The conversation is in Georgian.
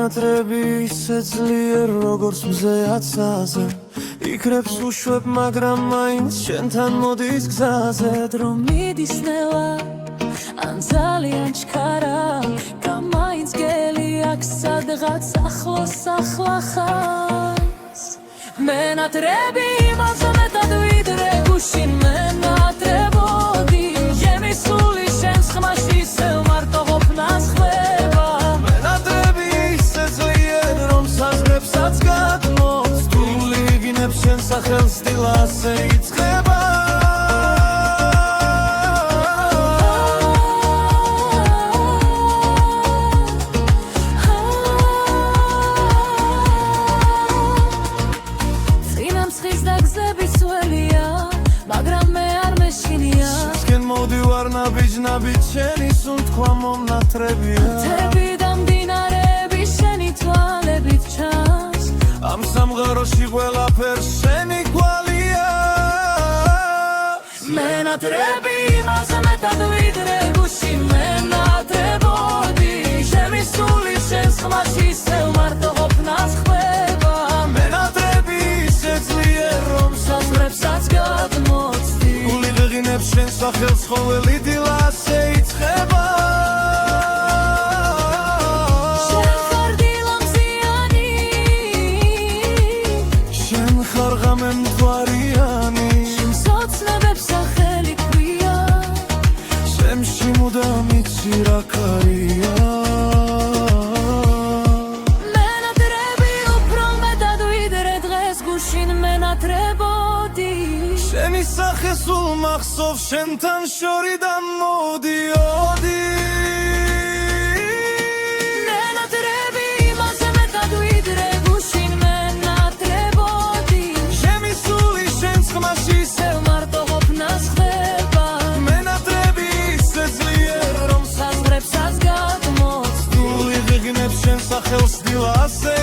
მენატრები ისე ძლიერ როგორც მზე აცაზე იქრებს უშვებ მაგრამ მაინც შენთან მოდის გზაზე დრო მიდის ნელა ან ძალიან ჩქარა მაინც გელი აქ სადღაც ახლოს ახლახანს მენატრები იმაზე მეტად ვიდრე გუშინ მენატრებოდი ჩემი სული შენს ხმაში ისევ მარტო ყოფნას ხდება მენატრები ისე ძლიერ რომ საზღვრებსაც გადმოწ თუ ლიგინებს შენ სახელს დილა ასე იწყება ნაბიჯ შენი სუნთქვა მომნათრებია მთები და მდინარები შენი თვალებით ჩანს ამ სამღაროში ყველაფერს შენი გვალია მენატრები იმაზე მეტად ვიდრე გუშინ მენატრებოდი ჩემი სული შენს ხმაში ისევ მარტო ყოფნას ხდება მენატრები ისე ძლიერ რომ საზღვრებსაც გადმოცდი გული ღიღინებს შენ სახელს ყოველი დილა ასე იწყება შენ ხარ დილა მზიანი შენ ხარ ღამე მთვარიანი შენს ოცნებებს სახელი ქვია შემში მუდამ იცი რა ქარია მენატრები უფრო მეტად ვიდრე დღეს გუშინ მენატრებოდი შენი სახე სულ მახსოვს შენთან შორიდან მოდიოდი მენატრები იმაზე მეტად ვიდრე გუშინ მენატრებოდი ჩემი სული შენს ხმაში ისევ მარტო ყოფნას ხდება მენატრები ისე ძლიერ რომ საზღვრებსაც გადმოცდი გული ღიღინებს შენ სახელს დილა ასე